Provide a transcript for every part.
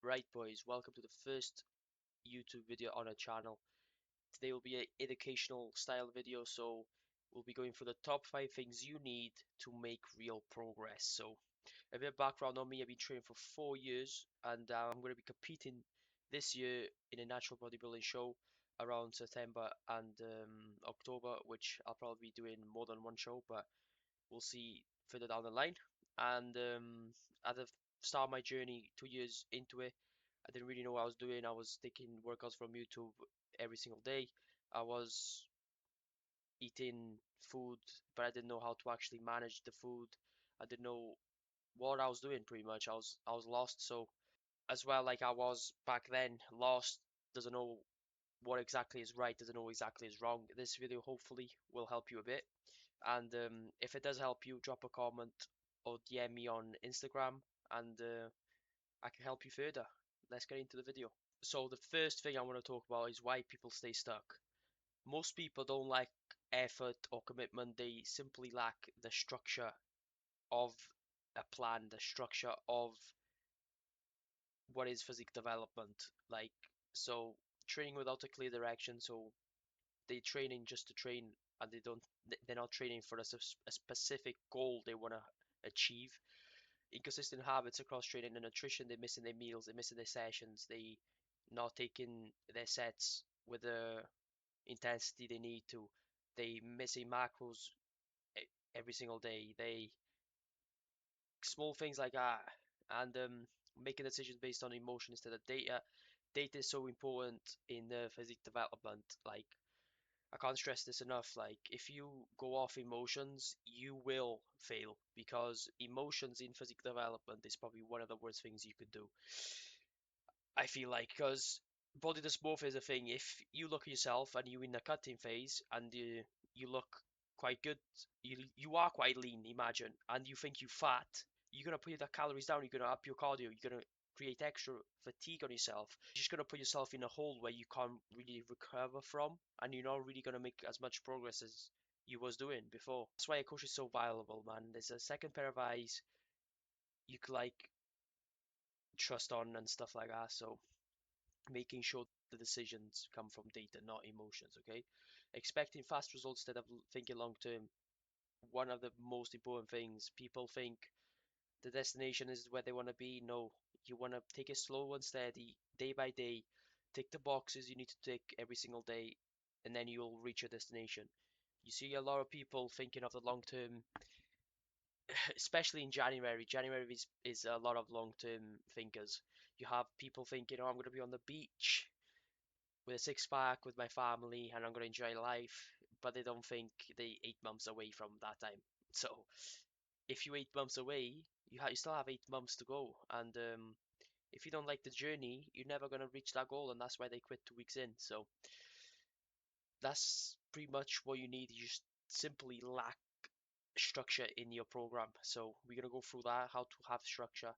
Right, boys, welcome to the first YouTube video on our channel. Today will be an educational style video, so we'll be going through the top 5 things you need to make real progress. So, a bit of background on me: I've been training for 4 years, and I'm going to be competing this year in a natural bodybuilding show around September and October, which I'll probably be doing more than one show, but we'll see further down the line. And at the start of my journey, 2 years into it, I didn't really know what I was doing. I was taking workouts from YouTube every single day. I was eating food, but I didn't know how to actually manage the food. I didn't know what I was doing pretty much. I was lost. So as well, like I was back then, lost, doesn't know what exactly is right, doesn't know what exactly is wrong. This video hopefully will help you a bit. And if it does help you, drop a comment or DM me on Instagram, and I can help you further. Let's get into the video. So the first thing I want to talk about is why people stay stuck. Most people don't lack effort or commitment, they simply lack the structure of a plan, the structure of what is physique development. Like, so training without a clear direction, so they training just to train, and they're not training for a specific goal they want to achieve. Inconsistent habits across training and nutrition, they're missing their meals, they're missing their sessions, they not taking their sets with the intensity they need to. They missing macros every single day. They small things like that, and making decisions based on emotion instead of data. Data is so important in the physique development. Like, I can't stress this enough. Like, if you go off emotions, you will fail, because emotions in physique development is probably one of the worst things you could do. I feel like, because body dysmorphia is a thing. If you look at yourself and you're in a cutting phase and you look quite good, you are quite lean, imagine, and you think you're fat, you're gonna put your calories down, you're gonna up your cardio, you're gonna create extra fatigue on yourself. You're just gonna put yourself in a hole where you can't really recover from, and you're not really gonna make as much progress as you was doing before. That's why a coach is so valuable, man. There's a second pair of eyes you could like trust on and stuff like that. So making sure the decisions come from data, not emotions, okay? Expecting fast results instead of thinking long term. One of the most important things. People think the destination is where they want to be. No, you want to take it slow and steady, day by day. Tick the boxes you need to tick every single day, and then you'll reach your destination. You see a lot of people thinking of the long term, especially in January. January is a lot of long term thinkers. You have people thinking, oh, I'm going to be on the beach with a six pack with my family and I'm going to enjoy life, but they don't think they 8 months away from that time. So if you 8 months away, you still have 8 months to go, and if you don't like the journey, you're never going to reach that goal, and that's why they quit 2 weeks in. So that's pretty much what you need. You just simply lack structure in your program. So we're going to go through that, how to have structure,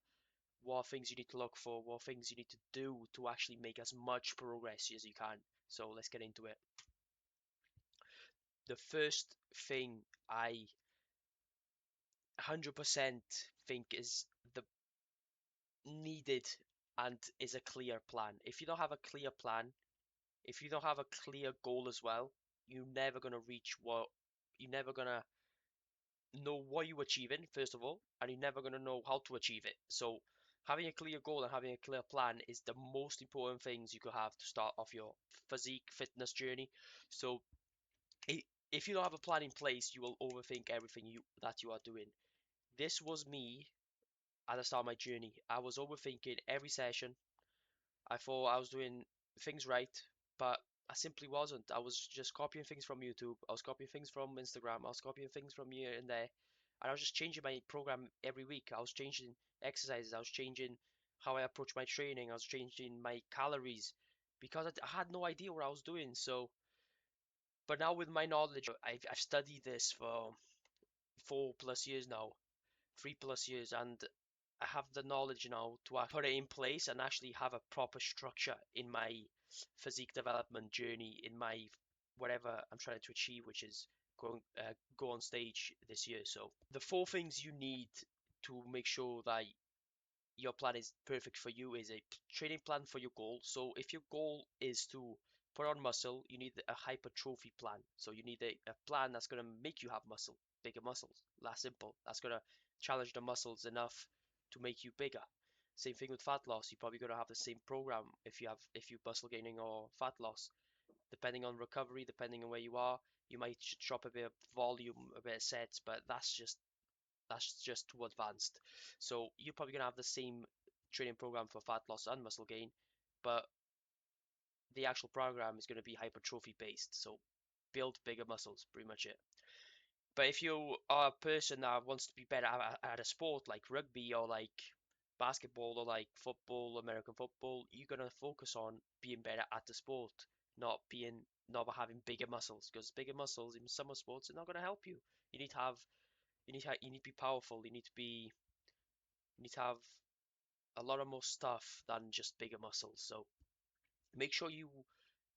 what things you need to look for, what things you need to do to actually make as much progress as you can. So let's get into it. The first thing I 100% think is the needed and is a clear plan. If you don't have a clear plan, if you don't have a clear goal as well, you're never gonna reach what you're never gonna know what you're achieving, first of all, and you're never gonna know how to achieve it. So having a clear goal and having a clear plan is the most important things you could have to start off your physique fitness journey. So if you don't have a plan in place, you will overthink everything that you are doing. This was me at the start of my journey. I was overthinking every session. I thought I was doing things right, but I simply wasn't. I was just copying things from YouTube. I was copying things from Instagram. I was copying things from here and there. And I was just changing my program every week. I was changing exercises. I was changing how I approach my training. I was changing my calories because I had no idea what I was doing. So, but now with my knowledge, I've studied this for 4+ years now, 3+ years, and I have the knowledge now to put it in place and actually have a proper structure in my physique development journey, in my whatever I'm trying to achieve, which is go on stage this year. So the 4 things you need to make sure that your plan is perfect for you is a training plan for your goal. So if your goal is to put on muscle, you need a hypertrophy plan. So you need a plan that's going to make you have muscle, bigger muscles. That's simple. That's going to challenge the muscles enough to make you bigger. Same thing with fat loss. You're probably going to have the same program if you muscle gaining or fat loss. Depending on recovery, depending on where you are, you might drop a bit of volume, a bit of sets, but that's just too advanced. So you're probably gonna have the same training program for fat loss and muscle gain, but the actual program is going to be hypertrophy based. So build bigger muscles, pretty much it. But if you are a person that wants to be better at a sport like rugby or like basketball or like football, American football, you're gonna focus on being better at the sport, not having bigger muscles, because bigger muscles in some sports are not gonna help you. You need to have you need to be powerful. You need to have a lot of more stuff than just bigger muscles. So make sure you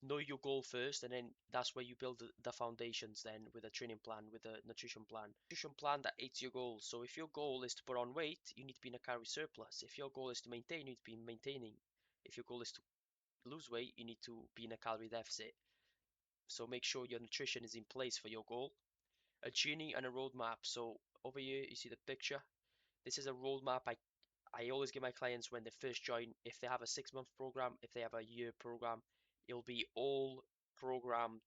know your goal first, and then that's where you build the foundations then with a training plan, with a nutrition plan that aids your goals. So if your goal is to put on weight, you need to be in a calorie surplus. If your goal is to maintain, you need to be maintaining. If your goal is to lose weight, you need to be in a calorie deficit. So make sure your nutrition is in place for your goal. A journey and a roadmap. So over here you see the picture. This is a roadmap I always give my clients when they first join. If they have a 6 month program, if they have a year program, it'll be all programmed,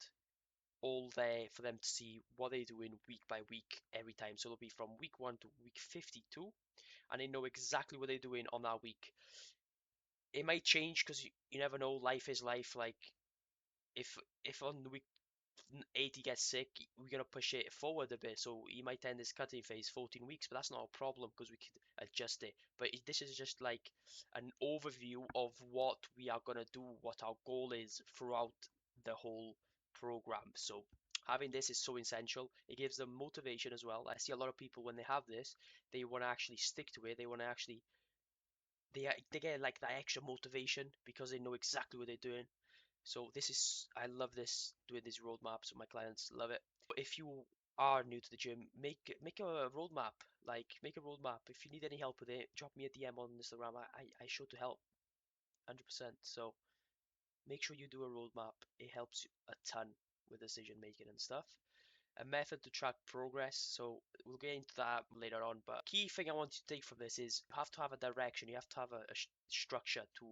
all there for them to see what they're doing week by week every time. So it'll be from week 1 to week 52, and they know exactly what they're doing on that week. It might change because you never know. Life is life. Like if if on the week 80 gets sick, we're going to push it forward a bit. So he might end this cutting phase 14 weeks, but that's not a problem because we could adjust it. But this is just like an overview of what we are going to do, what our goal is throughout the whole program. So having this is so essential. It gives them motivation as well. I see a lot of people when they have this, they want to actually stick to it. They want to actually they get like that extra motivation because they know exactly what they're doing. So this is, I love this, doing these roadmaps with my clients, love it. If you are new to the gym, make a roadmap, like make a roadmap. If you need any help with it, drop me a DM on Instagram. I sure to help, 100%. So make sure you do a roadmap. It helps you a ton with decision making and stuff. A method to track progress. So we'll get into that later on. But key thing I want you to take from this is you have to have a direction. You have to have a structure to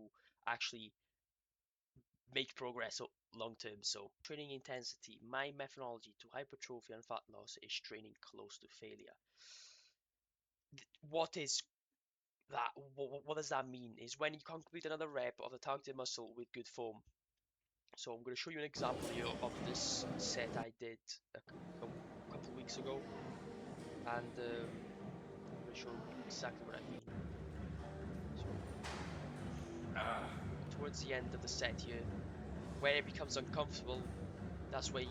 actually make progress long term. So training intensity, my methodology to hypertrophy and fat loss is training close to failure. What is that? What does that mean? Is when you complete another rep of the targeted muscle with good form. So I'm going to show you an example here of this set I did a couple of weeks ago, and I'm going to show you exactly what I mean. So towards the end of the set here, where it becomes uncomfortable, that's where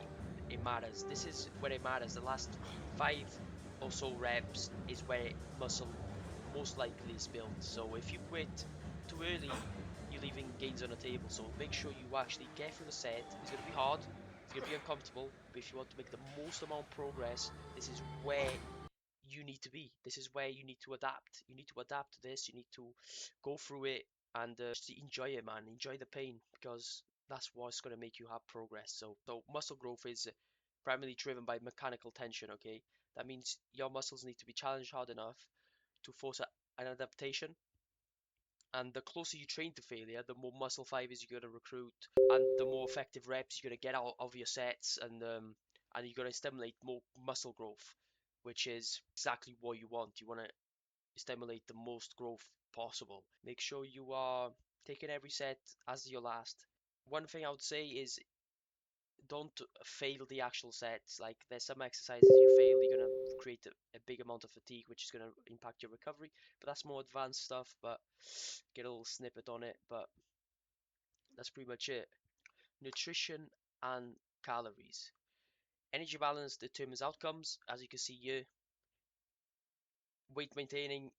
it matters. This is where it matters. The last 5 or so reps is where muscle most likely is built. So if you quit too early, you're leaving gains on the table. So make sure you actually get through the set. It's going to be hard. It's going to be uncomfortable. But if you want to make the most amount of progress, this is where you need to be. This is where you need to adapt. You need to adapt to this. You need to go through it and just enjoy it, man. Enjoy the pain because that's what's going to make you have progress. So muscle growth is primarily driven by mechanical tension. Okay, that means your muscles need to be challenged hard enough to force an adaptation. And the closer you train to failure, the more muscle fibers you're going to recruit, and the more effective reps you're going to get out of your sets, and you're going to stimulate more muscle growth, which is exactly what you want. You want to stimulate the most growth possible. Make sure you are taking every set as your last. One thing I would say is don't fail the actual sets. Like there's some exercises you fail, you're gonna create a big amount of fatigue, which is gonna impact your recovery. But that's more advanced stuff. But get a little snippet on it. But that's pretty much it. Nutrition and calories. Energy balance determines outcomes. As you can see here, weight maintaining,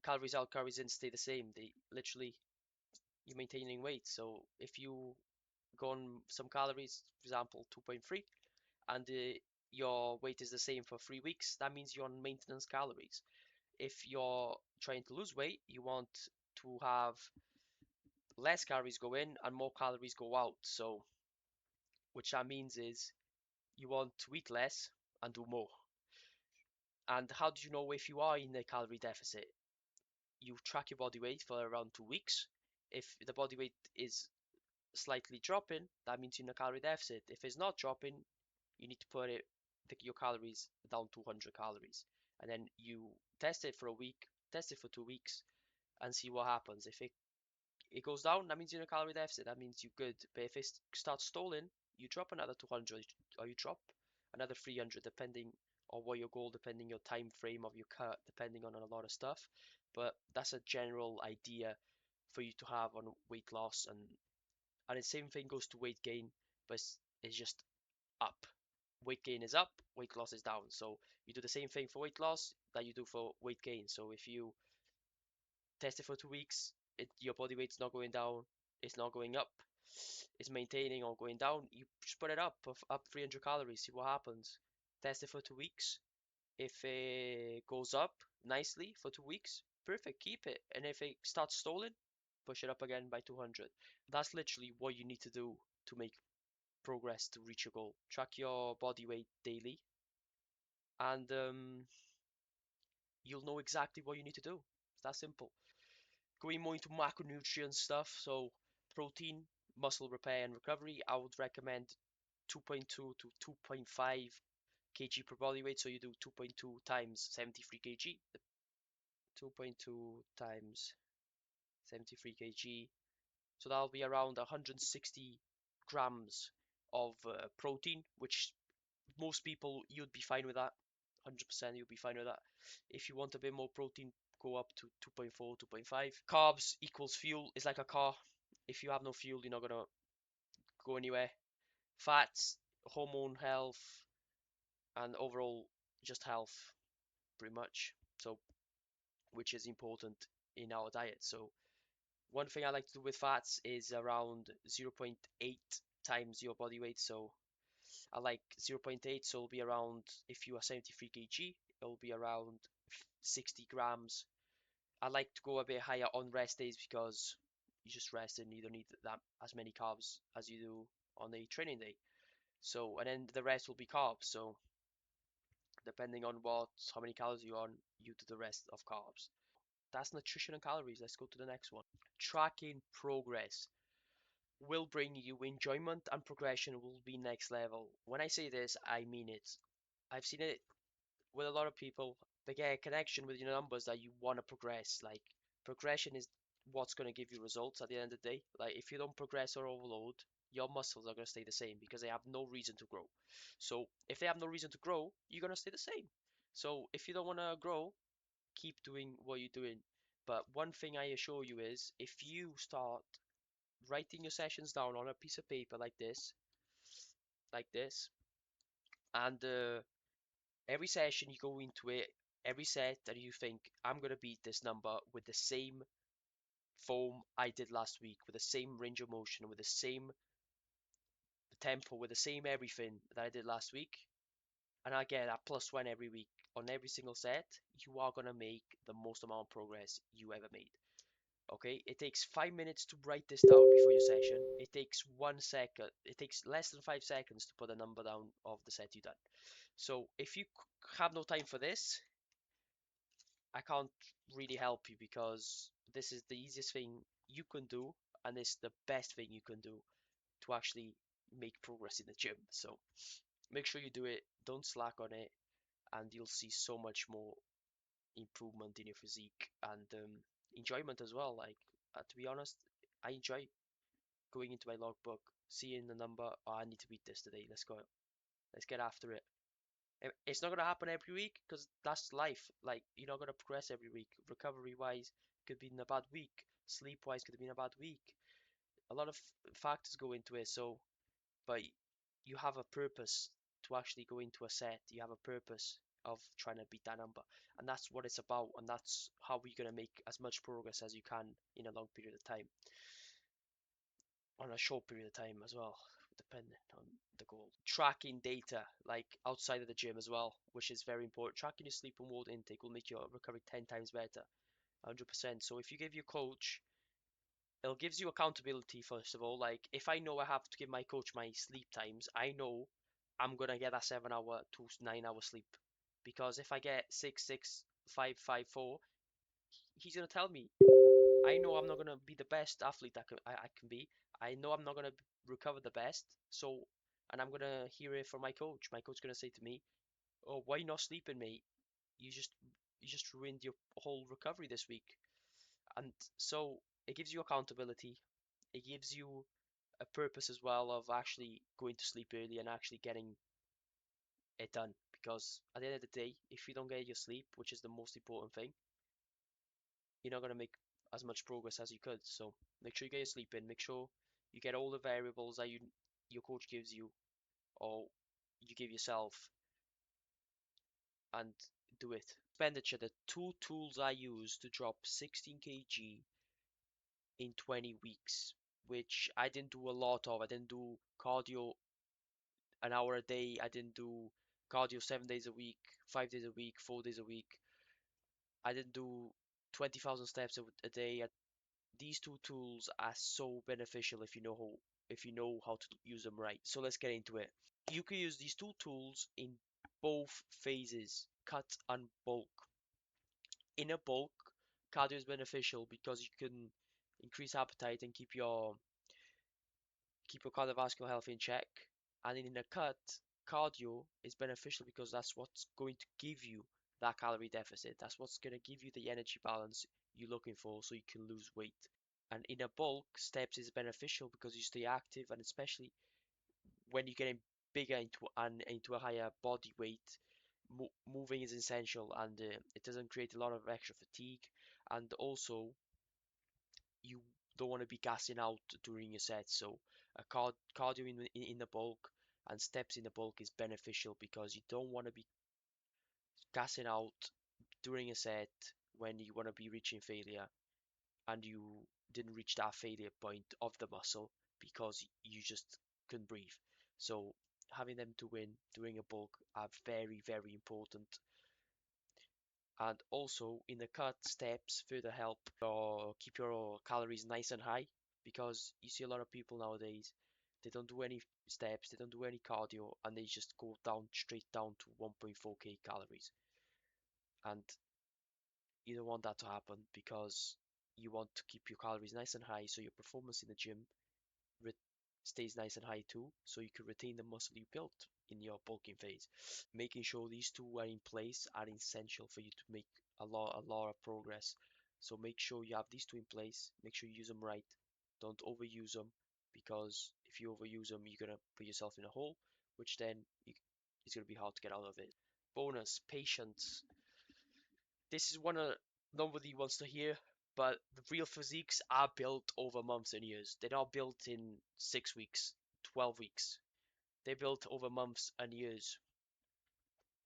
calories out, calories in stay the same. They literally you're maintaining weight. So if you go on some calories, for example, 2.3, and your weight is the same for 3 weeks, that means you're on maintenance calories. If you're trying to lose weight, you want to have less calories go in and more calories go out. So, which that means is you want to eat less and do more. And how do you know if you are in a calorie deficit? You track your body weight for around 2 weeks. If the body weight is slightly dropping, that means you're in a calorie deficit. If it's not dropping, you need to put your calories down to 100 calories. And then you test it for a week, test it for 2 weeks, and see what happens. If it goes down, that means you're in a calorie deficit. That means you're good. But if it starts stalling, you drop another 200 or you drop another 300, depending on what your goal, depending your time frame of your cut, depending on a lot of stuff. But that's a general idea for you to have on weight loss, and the same thing goes to weight gain, but it's just up. Weight gain is up, weight loss is down. So you do the same thing for weight loss that you do for weight gain. So if you test it for 2 weeks, your body weight's not going down, it's not going up, it's maintaining or going down, you just put it up 300 calories, see what happens. Test it for 2 weeks. If it goes up nicely for 2 weeks, perfect, keep it. And if it starts stalling, push it up again by 200. That's literally what you need to do to make progress to reach your goal. Track your body weight daily, and you'll know exactly what you need to do. It's that simple. Going more into macronutrient stuff, so protein, muscle repair and recovery, I would recommend 2.2 to 2.5 kg per body weight. So you do 2.2 times 73 kg, 2.2 times 73 kg. So that'll be around 160 grams of protein, which most people, you'd be fine with that. 100% you'll be fine with that. If you want a bit more protein, go up to 2.4, 2.5. Carbs equals fuel. It's like a car. If you have no fuel, you're not gonna go anywhere. Fats, hormone health, and overall just health, pretty much. So, which is important in our diet. So, one thing I like to do with fats is around 0.8 times your body weight. So, I like 0.8, so it'll be around, if you are 73 kg, it'll be around 60 grams. I like to go a bit higher on rest days because you just rest and you don't need that as many carbs as you do on a training day. So, and then the rest will be carbs. So, depending on how many calories you're on, you do the rest of carbs. That's nutrition and calories. Let's go to the next one. Tracking progress will bring you enjoyment, and progression will be next level. When I say this, I mean it. I've seen it with a lot of people. They get a connection with your numbers that you want to progress. Like, progression is what's going to give you results at the end of the day. Like, if you don't progress or overload, your muscles are going to stay the same because they have no reason to grow. So if they have no reason to grow, you're going to stay the same. So if you don't want to grow, keep doing what you're doing. But one thing I assure you is, if you start writing your sessions down on a piece of paper like this, and every session you go into it, every set, and you think, I'm going to beat this number with the same form I did last week, with the same range of motion, with the same tempo, with the same everything that I did last week, and I get a +1 every week on every single set, you are going to make the most amount of progress you ever made. Okay, it takes 5 minutes to write this down before your session. It takes 1 second, it takes less than 5 seconds to put a number down of the set you've done. So if you have no time for this, I can't really help you, because this is the easiest thing you can do, and it's the best thing you can do to actually make progress in the gym. So make sure you do it, don't slack on it, and you'll see so much more improvement in your physique and enjoyment as well. Like, to be honest, I enjoy going into my logbook, seeing the number. Oh, I need to beat this today. Let's go. Let's get after it. It's not gonna happen every week because that's life. Like, you're not gonna progress every week. Recovery wise, could be in a bad week. Sleep wise, could have been a bad week. A lot of factors go into it. So, but you have a purpose to actually go into a set. You have a purpose of trying to beat that number, and that's what it's about. And that's how we're gonna make as much progress as you can in a long period of time, on a short period of time as well, depending on the goal. Tracking data, like outside of the gym as well, which is very important. Tracking your sleep and water intake will make your recovery 10 times better. 100%. So if you give your coach, it gives you accountability, first of all. Like, if I know I have to give my coach my sleep times, I know I'm gonna get that 7 hour to 9 hour sleep. Because if I get 6, 6, 5, 5, 4, he's gonna tell me. I know I'm not gonna be the best athlete I can be. I know I'm not gonna recover the best. So, and I'm gonna hear it from my coach. My coach gonna say to me, "Oh, why not sleeping, mate? You just you just ruined your whole recovery this week." And so it gives you accountability. It gives you a purpose as well of actually going to sleep early and actually getting it done. Because at the end of the day, if you don't get your sleep, which is the most important thing, you're not going to make as much progress as you could. So make sure you get your sleep in. Make sure you get all the variables that your coach gives you or you give yourself, and do it. Expenditure, the two tools I use to drop 16 kg in 20 weeks, which I didn't do a lot of. I didn't do cardio an hour a day. I didn't do cardio 7 days a week, 5 days a week, 4 days a week. I didn't do 20,000 steps a day. These two tools are so beneficial if you know how to use them right. So let's get into it. You can use these two tools in both phases, cut and bulk. In a bulk, cardio is beneficial because you can increase appetite and keep your cardiovascular health in check. And in a cut, cardio is beneficial because that's what's going to give you that calorie deficit. That's what's going to give you the energy balance you're looking for so you can lose weight. And in a bulk, steps is beneficial because you stay active, and especially when you're getting bigger into a higher body weight, moving is essential, and it doesn't create a lot of extra fatigue. And also, you don't want to be gassing out during your set. So cardio in the bulk and steps in the bulk is beneficial because you don't want to be gassing out during a set when you want to be reaching failure and you didn't reach that failure point of the muscle because you just couldn't breathe. So having them to win during a bulk are very, very important. And also in the cut, steps further help or keep your calories nice and high, because you see a lot of people nowadays, they don't do any steps, they don't do any cardio, and they just go down straight down to 1.4k calories. And you don't want that to happen because you want to keep your calories nice and high so your performance in the gym stays nice and high too, so you can retain the muscle you built in your bulking phase. Making sure these two are in place are essential for you to make a lot of progress. So make sure you have these two in place. Make sure you use them right. Don't overuse them, because if you overuse them, you're gonna put yourself in a hole, which then it's gonna be hard to get out of it. Bonus, patience. This is one nobody wants to hear, but the real physiques are built over months and years. They're not built in 6 weeks, 12 weeks. They're built over months and years.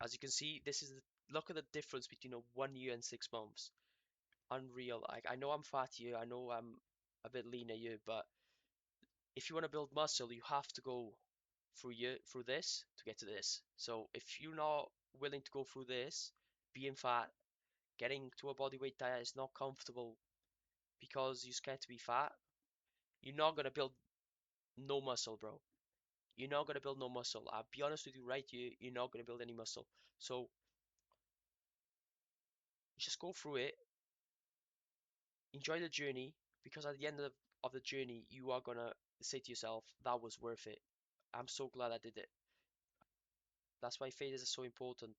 As you can see, look at the difference between a 1 year and 6 months. Unreal. I know I'm fat here, I know I'm a bit leaner here, but if you want to build muscle, you have to go through this to get to this. So if you're not willing to go through this, being fat, getting to a body weight that is not comfortable because you're scared to be fat, you're not gonna build no muscle, bro. You're not gonna build no muscle. I'll be honest with you right here, you're not gonna build any muscle. So just go through it, enjoy the journey, because at the end of the journey, you are gonna say to yourself, that was worth it. I'm so glad I did it. That's why failures are so important.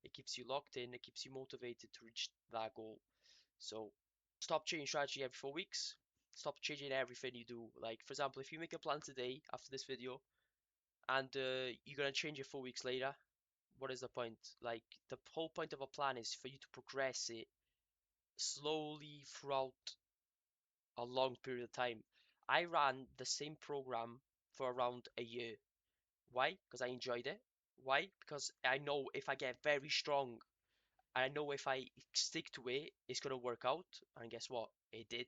It keeps you locked in, it keeps you motivated to reach that goal. So stop changing strategy every 4 weeks. Stop changing everything you do. Like, for example, if you make a plan today after this video and you're gonna change it 4 weeks later, what is the point? Like, the whole point of a plan is for you to progress it slowly throughout a long period of time. I ran the same program for around a year. Why? Because I enjoyed it. Why? Because I know if I get very strong, I know if I stick to it, it's gonna work out. And guess what? It did.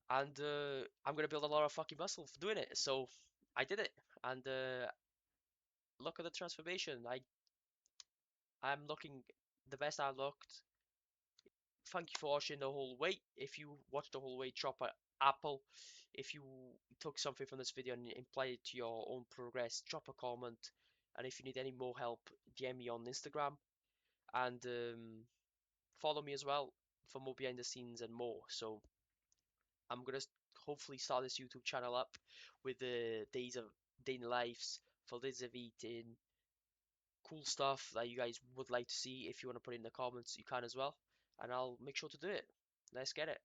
And I'm gonna build a lot of fucking muscle for doing it. So I did it, and look at the transformation. I'm looking the best I looked thank you for watching the whole way. If you watched the whole way, drop an apple. If you took something from this video and apply it to your own progress, drop a comment. And if you need any more help, DM me on Instagram and follow me as well for more behind the scenes and more. So I'm gonna hopefully start this YouTube channel up with the day in lives, for days of eating, cool stuff that you guys would like to see. If you want to put it in the comments, you can as well, and I'll make sure to do it. Let's get it.